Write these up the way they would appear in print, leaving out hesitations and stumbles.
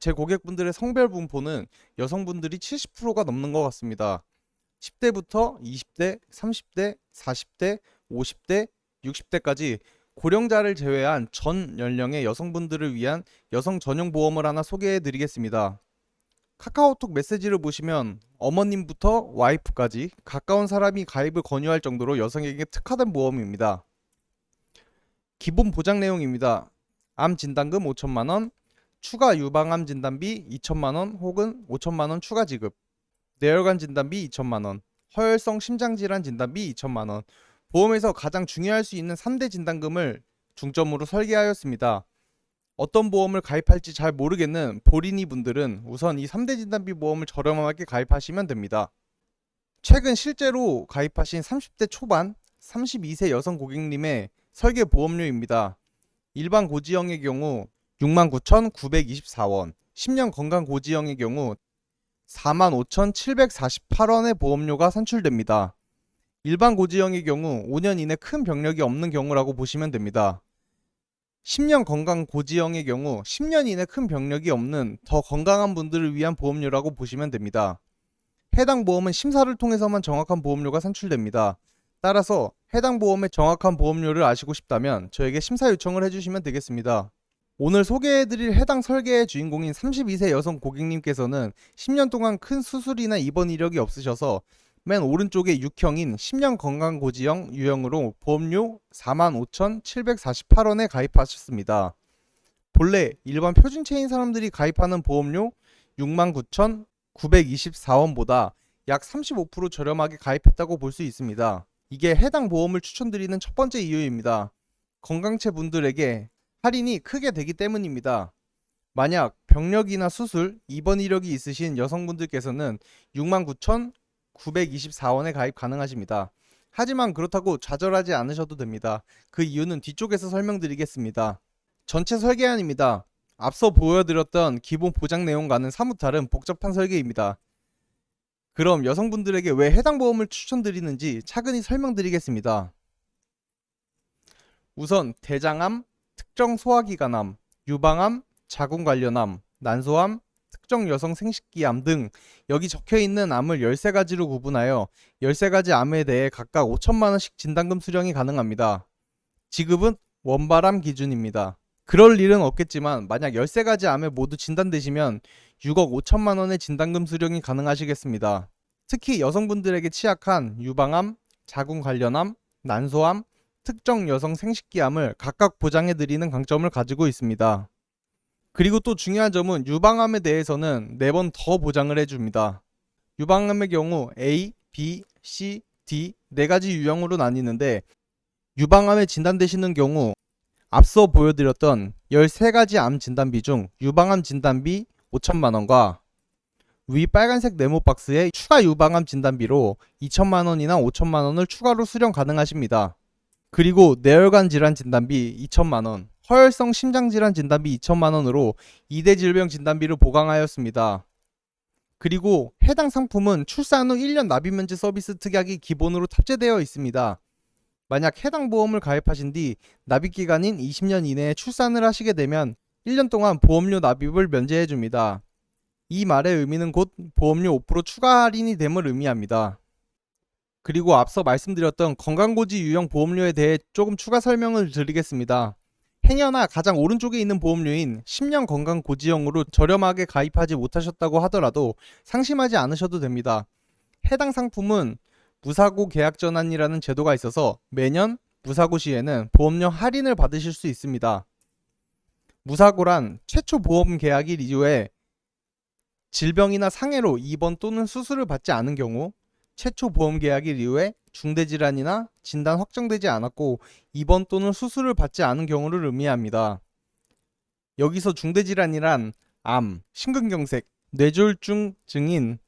제 고객분들의 성별 분포는 여성분들이 70%가 넘는 것 같습니다. 10대부터 20대, 30대, 40대, 50대, 60대까지 고령자를 제외한 전 연령의 여성분들을 위한 여성 전용 보험을 하나 소개해 드리겠습니다. 카카오톡 메시지를 보시면 어머님부터 와이프까지 가까운 사람이 가입을 권유할 정도로 여성에게 특화된 보험입니다. 기본 보장 내용입니다. 암 진단금 5천만원, 추가 유방암 진단비 2천만원 혹은 5천만원 추가 지급, 뇌혈관 진단비 2천만원, 허혈성 심장질환 진단비 2천만원, 보험에서 가장 중요할 수 있는 3대 진단금을 중점으로 설계하였습니다. 어떤 보험을 가입할지 잘 모르겠는 보리니 분들은 우선 이 3대 진단비 보험을 저렴하게 가입하시면 됩니다. 최근 실제로 가입하신 30대 초반, 32세 여성 고객님의 설계 보험료입니다. 일반 고지형의 경우 69,924원, 10년 건강 고지형의 경우 45,748원의 보험료가 산출됩니다. 일반 고지형의 경우 5년 이내 큰 병력이 없는 경우라고 보시면 됩니다. 10년 건강 고지형의 경우 10년 이내 큰 병력이 없는 더 건강한 분들을 위한 보험료라고 보시면 됩니다. 해당 보험은 심사를 통해서만 정확한 보험료가 산출됩니다. 따라서 해당 보험의 정확한 보험료를 아시고 싶다면 저에게 심사 요청을 해주시면 되겠습니다. 오늘 소개해드릴 해당 설계의 주인공인 32세 여성 고객님께서는 10년 동안 큰 수술이나 입원 이력이 없으셔서 맨 오른쪽에 6형인 10년 건강고지형 유형으로 보험료 45,748원에 가입하셨습니다. 본래 일반 표준체인 사람들이 가입하는 보험료 69,924원보다 약 35% 저렴하게 가입했다고 볼 수 있습니다. 이게 해당 보험을 추천드리는 첫 번째 이유입니다. 건강체 분들에게 할인이 크게 되기 때문입니다. 만약 병력이나 수술, 입원 이력이 있으신 여성분들께서는 69,924원에 가입 가능하십니다. 하지만 그렇다고 좌절하지 않으셔도 됩니다. 그 이유는 뒤쪽에서 설명드리겠습니다. 전체 설계안입니다. 앞서 보여드렸던 기본 보장 내용과는 사뭇 다른 복잡한 설계입니다. 그럼 여성분들에게 왜 해당 보험을 추천드리는지 차근히 설명드리겠습니다. 우선 대장암, 특정 소화기관암, 유방암, 자궁 관련암, 난소암, 특정 여성 생식기암 등 여기 적혀있는 암을 13가지로 구분하여 13가지 암에 대해 각각 5천만원씩 진단금 수령이 가능합니다. 지급은 원발암 기준입니다. 그럴 일은 없겠지만 만약 13가지 암에 모두 진단되시면 6억 5천만원의 진단금 수령이 가능하시겠습니다. 특히 여성분들에게 취약한 유방암, 자궁 관련암, 난소암, 특정 여성 생식기암을 각각 보장해드리는 강점을 가지고 있습니다. 그리고 또 중요한 점은 유방암에 대해서는 4번 더 보장을 해줍니다. 유방암의 경우 A, B, C, D 4가지 유형으로 나뉘는데 유방암에 진단되시는 경우 앞서 보여드렸던 13가지 암 진단비 중 유방암 진단비 5천만원과 위 빨간색 네모 박스에 추가 유방암 진단비로 2천만원이나 5천만원을 추가로 수령 가능하십니다. 그리고 뇌혈관 질환 진단비 2천만원, 허혈성 심장질환 진단비 2천만원으로 2대 질병 진단비를 보강하였습니다. 그리고 해당 상품은 출산 후 1년 납입면제 서비스 특약이 기본으로 탑재되어 있습니다. 만약 해당 보험을 가입하신 뒤 납입기간인 20년 이내에 출산을 하시게 되면 1년 동안 보험료 납입을 면제해줍니다. 이 말의 의미는 곧 보험료 5% 추가 할인이 됨을 의미합니다. 그리고 앞서 말씀드렸던 건강고지 유형 보험료에 대해 조금 추가 설명을 드리겠습니다. 행여나 가장 오른쪽에 있는 보험료인 10년 건강고지형으로 저렴하게 가입하지 못하셨다고 하더라도 상심하지 않으셔도 됩니다. 해당 상품은 무사고 계약 전환이라는 제도가 있어서 매년 무사고 시에는 보험료 할인을 받으실 수 있습니다. 무사고란 최초 보험 계약일 이후에 질병이나 상해로 입원 또는 수술을 받지 않은 경우, 최초 보험 계약일 이후에 중대질환이나 진단 확정되지 않았고 입원 또는 수술을 받지 않은 경우를 의미합니다. 여기서 중대질환이란 암, 심근경색, 뇌졸중 증인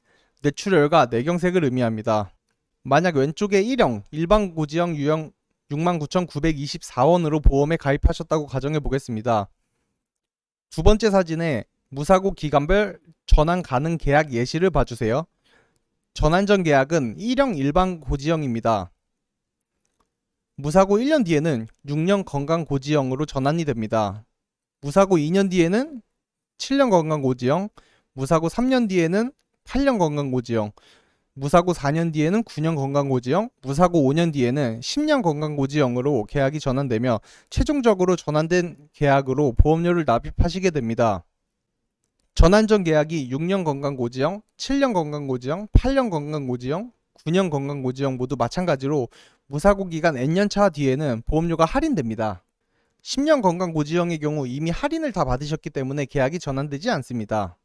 뇌출혈과 뇌경색을 의미합니다. 만약 왼쪽에 1형 일반 고지형 유형 69,924원으로 보험에 가입하셨다고 가정해 보겠습니다. 두 번째 사진에 무사고 기간별 전환 가능 계약 예시를 봐주세요. 전환 전 계약은 1형 일반 고지형입니다. 무사고 1년 뒤에는 6년 건강 고지형으로 전환이 됩니다. 무사고 2년 뒤에는 7년 건강고지형, 무사고 3년 뒤에는 8년 건강고지형, 무사고 4년 뒤에는 9년 건강고지형, 무사고 5년 뒤에는 10년 건강고지형으로 계약이 전환되며 최종적으로 전환된 계약으로 보험료를 납입하시게 됩니다. 전환 전 계약이 6년 건강고지형, 7년 건강고지형, 8년 건강고지형, 9년 건강고지형 모두 마찬가지로 무사고 기간 N년차 뒤에는 보험료가 할인됩니다. 10년 건강고지형의 경우 이미 할인을 다 받으셨기 때문에 계약이 전환되지 않습니다.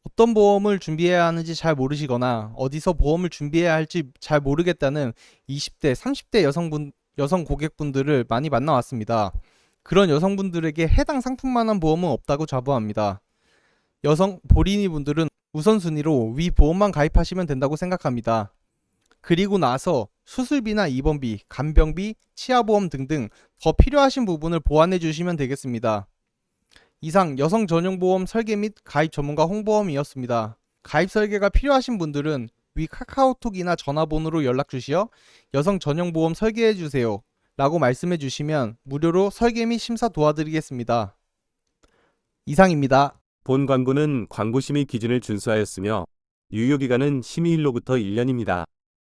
어떤 보험을 준비해야 하는지 잘 모르시거나 어디서 보험을 준비해야 할지 잘 모르겠다는 20대, 30대 여성 고객분들을 많이 만나왔습니다. 그런 여성분들에게 해당 상품만한 보험은 없다고 자부합니다. 여성 보리니 분들은 우선순위로 위 보험만 가입하시면 된다고 생각합니다. 그리고 나서 수술비나 입원비, 간병비, 치아보험 등등 더 필요하신 부분을 보완해 주시면 되겠습니다. 이상 여성 전용 보험 설계 및 가입 전문가 홍보험이었습니다. 가입 설계가 필요하신 분들은 위 카카오톡이나 전화번호로 연락 주시어 여성 전용 보험 설계해 주세요 라고 말씀해 주시면 무료로 설계 및 심사 도와드리겠습니다. 이상입니다. 본 광고는 광고심의 기준을 준수하였으며 유효기간은 심의일로부터 1년입니다.